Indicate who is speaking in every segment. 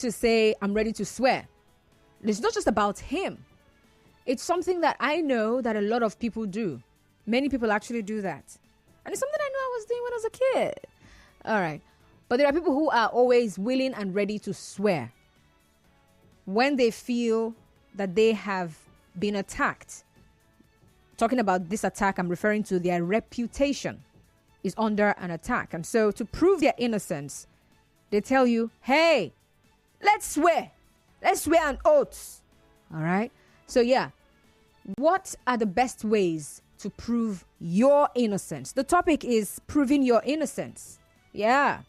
Speaker 1: to say, I'm ready to swear. It's not just about him. It's something that I know that a lot of people do. Many people actually do that. And it's something I know I was doing when I was a kid. All right. But there are people who are always willing and ready to swear when they feel that they have been attacked. Talking about this attack, I'm referring to their reputation is under an attack. And so to prove their innocence, they tell you, hey, let's swear. Let's swear an oath. All right. So yeah, what are the best ways to prove your innocence? The topic is proving your innocence. Yeah,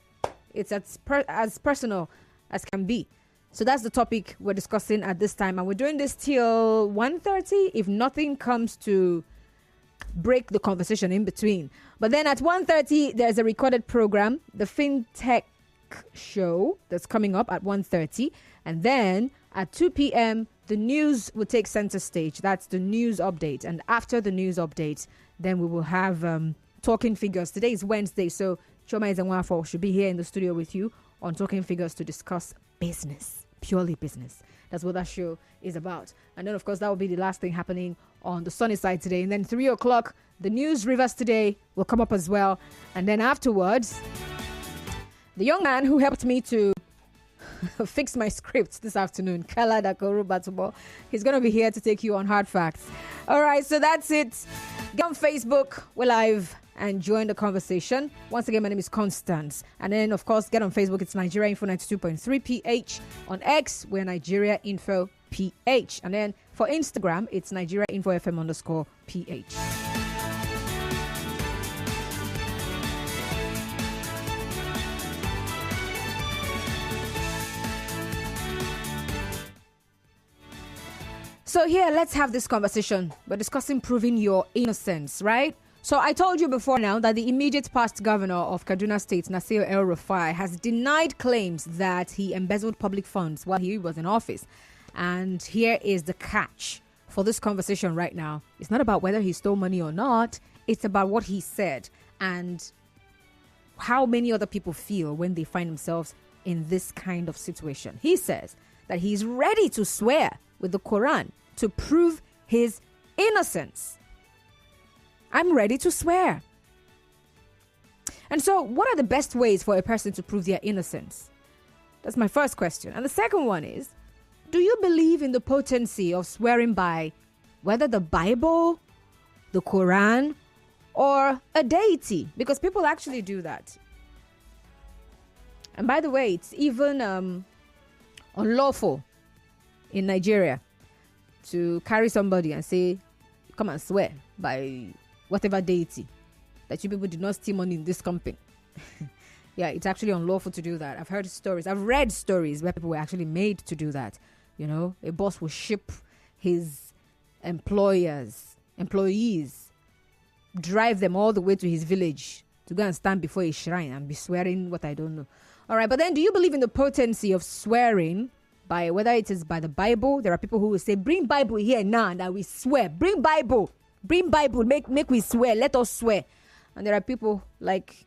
Speaker 1: it's as personal as can be. So that's the topic we're discussing at this time. And we're doing this till 1:30 if nothing comes to break the conversation in between. But then at 1:30, there's a recorded program, the FinTech Show, that's coming up at 1:30. And then at 2 p.m., the news will take center stage. That's the news update. And after the news update, then we will have Talking Figures. Today is Wednesday, so Choma Izanwafo should be here in the studio with you on Talking Figures to discuss business, purely business. That's what that show is about. And then, of course, that will be the last thing happening on the sunny side today. And then 3 o'clock, the news Rivers Today will come up as well. And then afterwards, the young man who helped me to fix my script this afternoon, Kala Dakoru Batubo, he's going to be here to take you on hard facts. All right, so that's it. Get on Facebook. We're live and join the conversation. Once again, my name is Constance. And then, of course, get on Facebook. It's Nigeria Info 92.3 PH. On X, we're Nigeria Info PH. And then for Instagram, it's Nigeria Info FM _ PH. So here, let's have this conversation. We're discussing proving your innocence, right? So I told you before now that the immediate past governor of Kaduna State, Nasir El-Rufai, has denied claims that he embezzled public funds while he was in office. And here is the catch for this conversation right now. It's not about whether he stole money or not. It's about what he said and how many other people feel when they find themselves in this kind of situation. He says that he's ready to swear with the Quran to prove his innocence. I'm ready to swear. And so, what are the best ways for a person to prove their innocence? That's my first question. And the second one is, do you believe in the potency of swearing by whether the Bible, the Quran, or a deity? Because people actually do that. And by the way, it's even unlawful in Nigeria to carry somebody and say, come and swear by whatever deity that you people did not steal money in this company. Yeah, it's actually unlawful to do that. I've heard stories. I've read stories where people were actually made to do that. You know, a boss will ship his employees, drive them all the way to his village to go and stand before a shrine and be swearing what I don't know. All right, but then do you believe in the potency of swearing by whether it is by the Bible? There are people who will say, bring Bible here now and I will swear. Bring Bible, make we swear, let us swear. And there are people like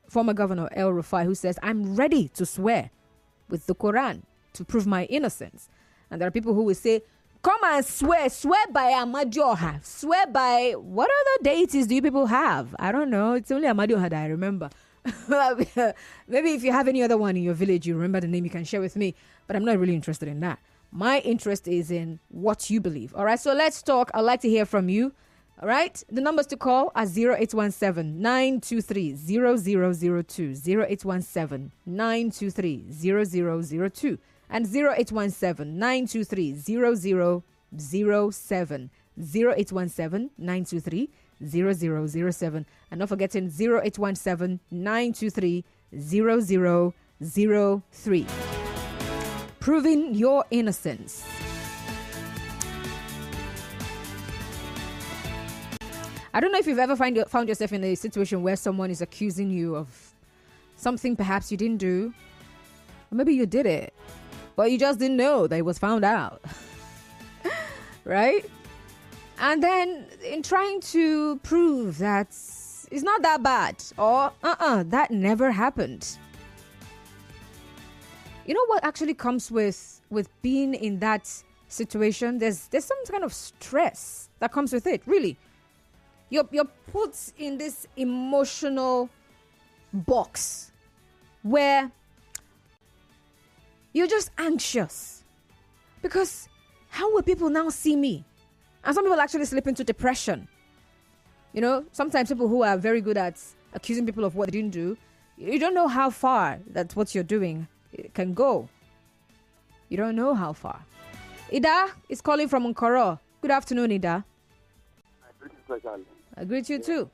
Speaker 1: former Governor El-Rufai who says, I'm ready to swear with the Quran to prove my innocence. And there are people who will say, come and swear by Amadioha, swear by, what other deities do you people have? I don't know, it's only Amadioha that I remember. Maybe if you have any other one in your village, you remember the name, you can share with me. But I'm not really interested in that. My interest is in what you believe. All right, so let's talk. I'd like to hear from you. All right, the numbers to call are 0817-923-0002, 0817-923-0002, and 0817-923-0007, 0817-923-0007, and not forgetting 0817-923-0003. Proving your innocence. I don't know if you've ever found yourself in a situation where someone is accusing you of something perhaps you didn't do. Or maybe you did it, but you just didn't know that it was found out. Right? And then in trying to prove that it's not that bad or that never happened, You know what actually comes with being in that situation? There's some kind of stress that comes with it. Really, you're put in this emotional box where you're just anxious because how will people now see me? And some people actually slip into depression. You know, sometimes people who are very good at accusing people of what they didn't do, you don't know how far that what you're doing can go. You don't know how far. Ida is calling from Nkoro. Good afternoon, Ida. I greet you too.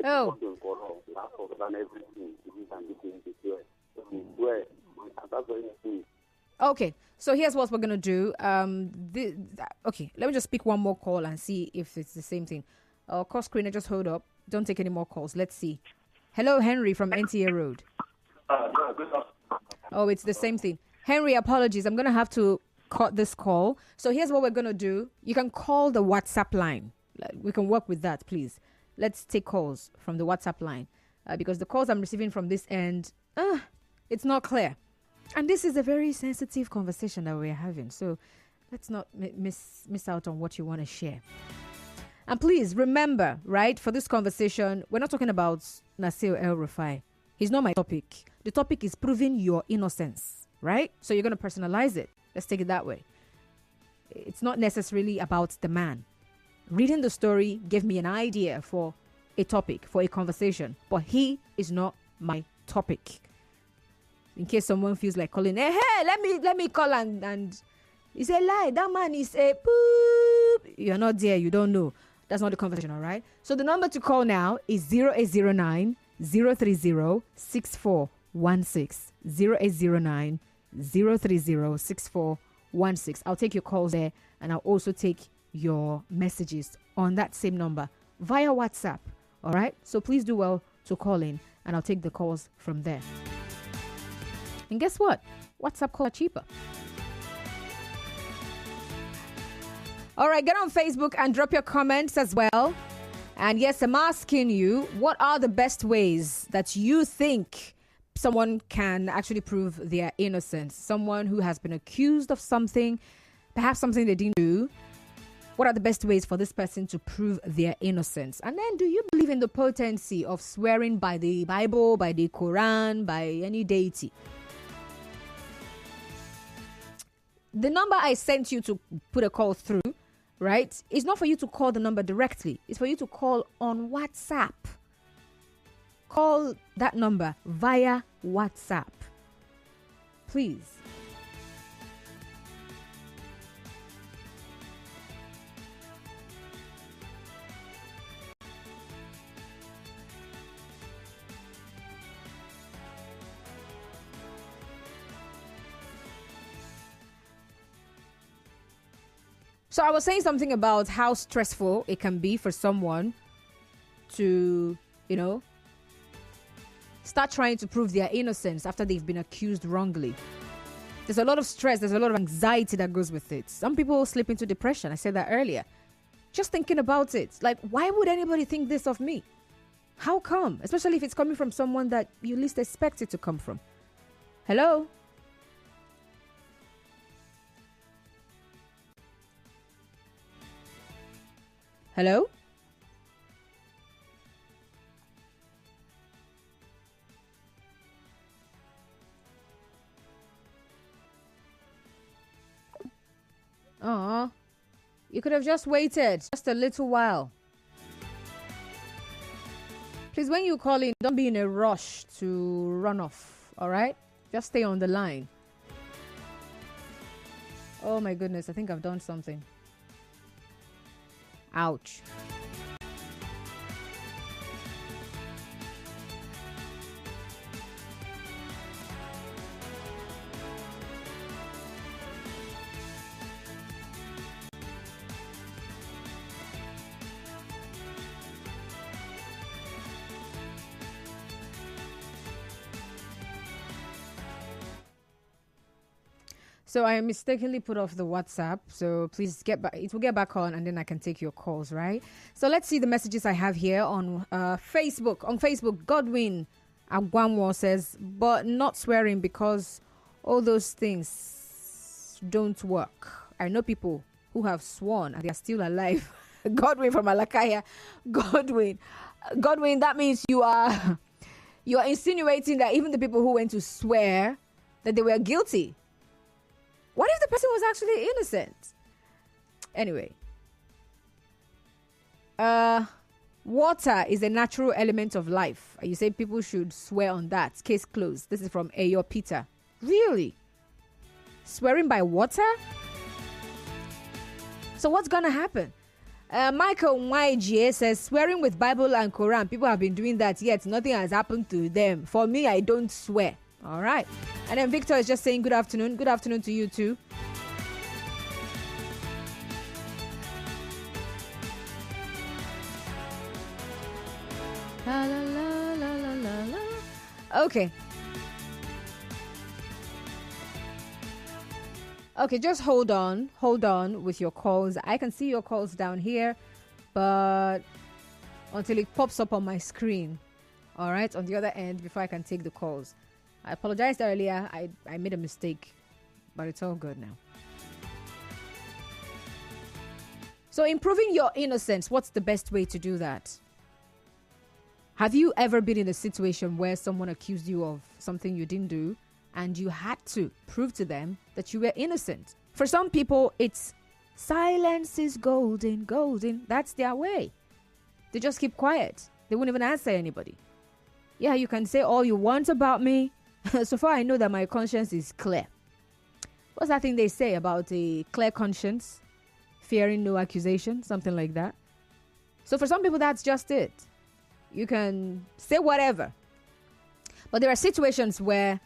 Speaker 1: Oh. Okay, so here's what we're gonna do. Okay, let me just pick one more call and see if it's the same thing. Call screener, just hold up. Don't take any more calls. Let's see. Hello, Henry from NTA Road. Oh, it's the same thing. Henry, apologies. I'm gonna have to cut this call. So here's what we're gonna do. You can call the WhatsApp line. We can work with that, please. Let's take calls from the WhatsApp line because the calls I'm receiving from this end, it's not clear. And this is a very sensitive conversation that we're having. So let's not miss out on what you want to share. And please remember, right, for this conversation, we're not talking about Nasir El-Rufai. He's not my topic. The topic is proving your innocence, right? So you're going to personalize it. Let's take it that way. It's not necessarily about the man. Reading the story gave me an idea for a topic, for a conversation. But he is not my topic. In case someone feels like calling, hey, let me call and it's a lie. That man is a poop. You're not there. You don't know. That's not the conversation, all right? So the number to call now is 0809 030 6416. 0809 030 6416. I'll take your calls there and I'll also take your messages on that same number via WhatsApp, all right? So please do well to call in and I'll take the calls from there. And guess what? WhatsApp calls are cheaper. All right, get on Facebook and drop your comments as well. And yes, I'm asking you, what are the best ways that you think someone can actually prove their innocence? Someone who has been accused of something, perhaps something they didn't do. What are the best ways for this person to prove their innocence? And then, do you believe in the potency of swearing by the Bible, by the Quran, by any deity? The number I sent you to put a call through, right, is not for you to call the number directly. It's for you to call on WhatsApp. Call that number via WhatsApp. Please. So I was saying something about how stressful it can be for someone to, start trying to prove their innocence after they've been accused wrongly. There's a lot of stress. There's a lot of anxiety that goes with it. Some people slip into depression. I said that earlier. Just thinking about it. Like, why would anybody think this of me? How come? Especially if it's coming from someone that you least expect it to come from. Hello? Hello? You could have just waited just a little while. Please, when you call in, don't be in a rush to run off, all right? Just stay on the line. Oh my goodness, I think I've done something. Ouch. So I mistakenly put off the WhatsApp. So please get back. It will get back on, and then I can take your calls, right? So let's see the messages I have here on Facebook. On Facebook, Godwin Agwamwo says, but not swearing because all those things don't work. I know people who have sworn and they are still alive. Godwin from Alakaya. Godwin, that means you are insinuating that even the people who went to swear that they were guilty. What if the person was actually innocent? Anyway. Water is a natural element of life. You say people should swear on that. Case closed. This is from Ayo Peter. Really? Swearing by water? So what's going to happen? Michael YGA says, swearing with Bible and Quran. People have been doing that, yet nothing has happened to them. For me, I don't swear. All right. And then Victor is just saying good afternoon. Good afternoon to you too. La, la, la, la, la, la, la. Okay. Okay, just hold on with your calls. I can see your calls down here, but until it pops up on my screen, all right, on the other end, before I can take the calls. I apologized earlier. I made a mistake, but it's all good now. So improving your innocence, what's the best way to do that? Have you ever been in a situation where someone accused you of something you didn't do and you had to prove to them that you were innocent? For some people, it's silence is golden, golden. That's their way. They just keep quiet. They won't even answer anybody. Yeah, you can say all you want about me. So far, I know that my conscience is clear. What's that thing they say about a clear conscience? Fearing no accusation, something like that. So for some people, that's just it. You can say whatever. But there are situations where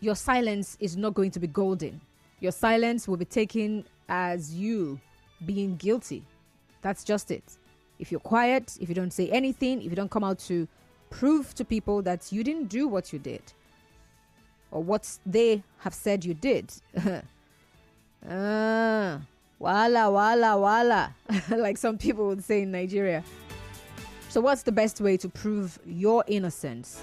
Speaker 1: your silence is not going to be golden. Your silence will be taken as you being guilty. That's just it. If you're quiet, if you don't say anything, if you don't come out to prove to people that you didn't do what you did or what they have said you did. Wala, wala, wala. Like some people would say in Nigeria. So what's the best way to prove your innocence?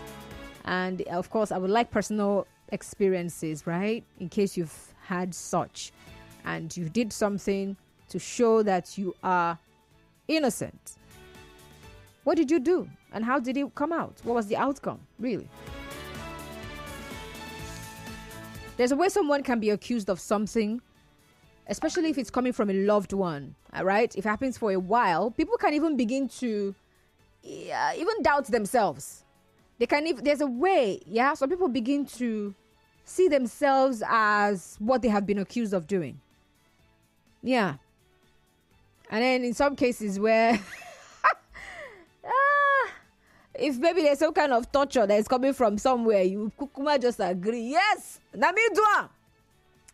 Speaker 1: And of course, I would like personal experiences, right? In case you've had such and you did something to show that you are innocent. What did you do? And how did it come out? What was the outcome, really? There's a way someone can be accused of something, especially if it's coming from a loved one, all right? If it happens for a while, people can even begin to even doubt themselves. They can there's a way, yeah? Some people begin to see themselves as what they have been accused of doing. Yeah. And then in some cases where if maybe there's some kind of torture that is coming from somewhere, you kukuma just agree. Yes, na me do am.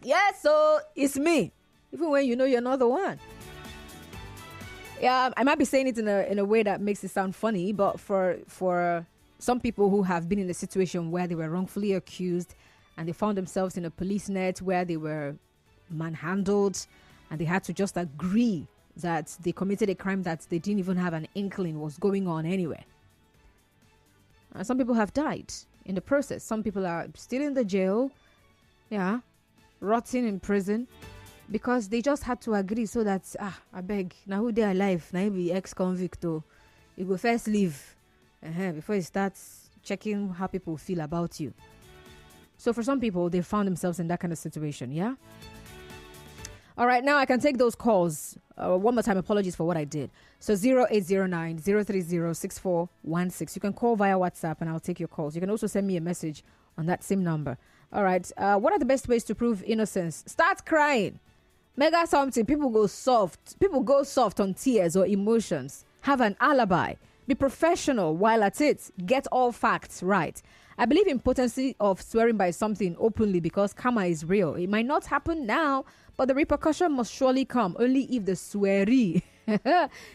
Speaker 1: Yes, so it's me. Even when you know you're not the one. Yeah, I might be saying it in a way that makes it sound funny, but for some people who have been in a situation where they were wrongfully accused and they found themselves in a police net where they were manhandled and they had to just agree that they committed a crime that they didn't even have an inkling was going on anyway. Some people have died in the process. Some people are still in the jail, yeah, rotting in prison because they just had to agree so that, I beg, now who they alive, now be ex-convict, you go first leave before you start checking how people feel about you. So for some people, they found themselves in that kind of situation, yeah? All right, now I can take those calls. One more time, apologies for what I did. So 0809-030-6416. You can call via WhatsApp and I'll take your calls. You can also send me a message on that same number. All right, what are the best ways to prove innocence? Start crying. Mega something. People go soft. People go soft on tears or emotions. Have an alibi. Be professional while at it. Get all facts right. I believe in potency of swearing by something openly because karma is real. It might not happen now, but the repercussion must surely come only if the swearee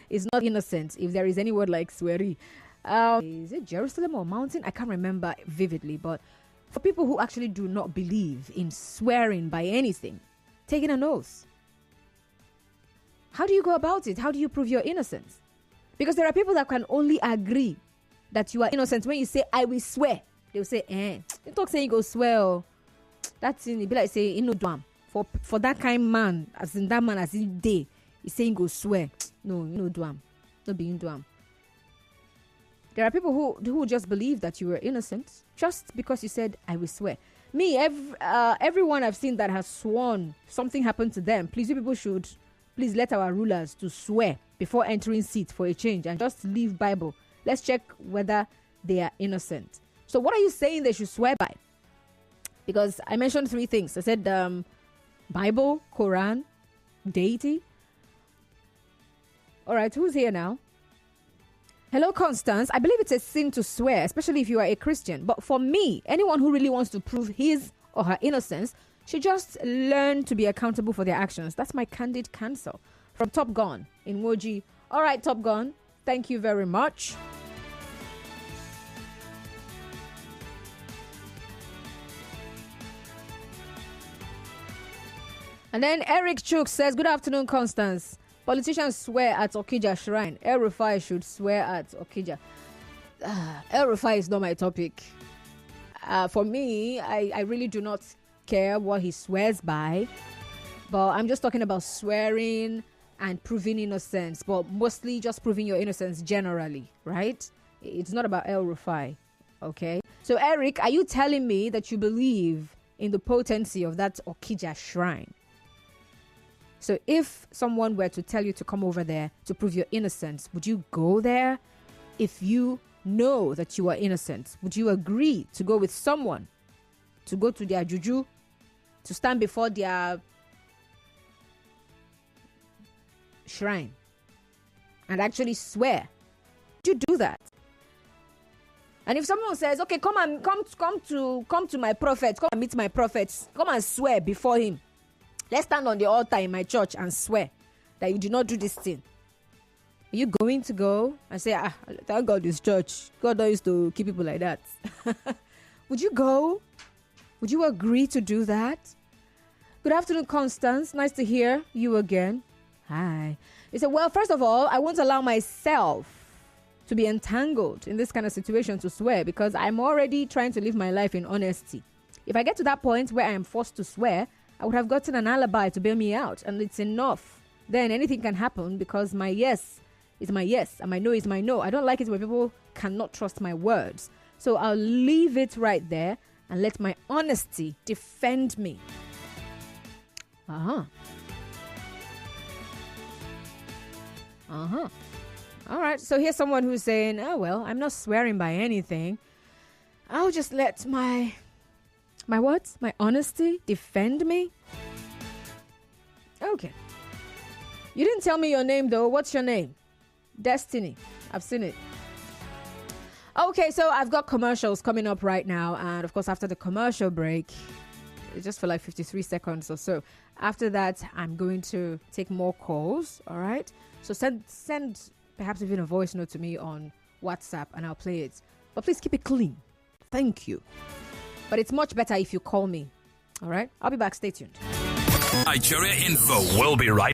Speaker 1: is not innocent, if there is any word like swearee. Is it Jerusalem or mountain? I can't remember vividly, but For people who actually do not believe in swearing by anything, taking an oath, how do you go about it? How do you prove your innocence? Because there are people that can only agree that you are innocent when you say, I will swear. They will say, you talk saying you go swear. Oh. That's in it be like say, you know, dwam. For that kind man, as in that man as in day, he's saying go swear. No, you know, dwam. No being dwam. There are people who just believe that you were innocent just because you said, I will swear. Me, everyone I've seen that has sworn something happened to them, please, you people should please let our rulers to swear before entering seat for a change and just leave Bible. Let's check whether they are innocent. So what are you saying they should swear by? Because I mentioned 3 things. I said Bible, Quran, deity. All right, who's here now? Hello, Constance. I believe it's a sin to swear, especially if you are a Christian. But for me, anyone who really wants to prove his or her innocence should just learn to be accountable for their actions. That's my candid counsel. From Top Gun in Woji. All right, Top Gun. Thank you very much. And then Eric Chuk says, good afternoon, Constance. Politicians swear at Okija Shrine. El Rufai should swear at Okija. El Rufai is not my topic. For me, I really do not care what he swears by. But I'm just talking about swearing and proving innocence. But mostly just proving your innocence generally, right? It's not about El Rufai. Okay? So, Eric, are you telling me that you believe in the potency of that Okija Shrine? So if someone were to tell you to come over there to prove your innocence, would you go there? If you know that you are innocent, would you agree to go with someone to go to their juju, to stand before their shrine and actually swear? Would you do that? And if someone says, okay, come to my prophet, come and meet my prophets, come and swear before him. Let's stand on the altar in my church and swear that you do not do this thing. Are you going to go and say, thank God this church. God used to keep people like that. Would you go? Would you agree to do that? Good afternoon, Constance. Nice to hear you again. Hi. He said, well, first of all, I won't allow myself to be entangled in this kind of situation to swear because I'm already trying to live my life in honesty. If I get to that point where I am forced to swear, I would have gotten an alibi to bail me out, and it's enough. Then anything can happen because my yes is my yes and my no is my no. I don't like it when people cannot trust my words. So I'll leave it right there and let my honesty defend me. All right, so here's someone who's saying, oh, well, I'm not swearing by anything. I'll just let my what? My honesty defend me? Okay. You didn't tell me your name, though. What's your name? Destiny. I've seen it. Okay, so I've got commercials coming up right now. And, of course, after the commercial break, just for like 53 seconds or so. After that, I'm going to take more calls, all right? So send perhaps even a voice note to me on WhatsApp, and I'll play it. But please keep it clean. Thank you. But it's much better if you call me. All right? I'll be back. Stay tuned.
Speaker 2: Nigeria Info will be right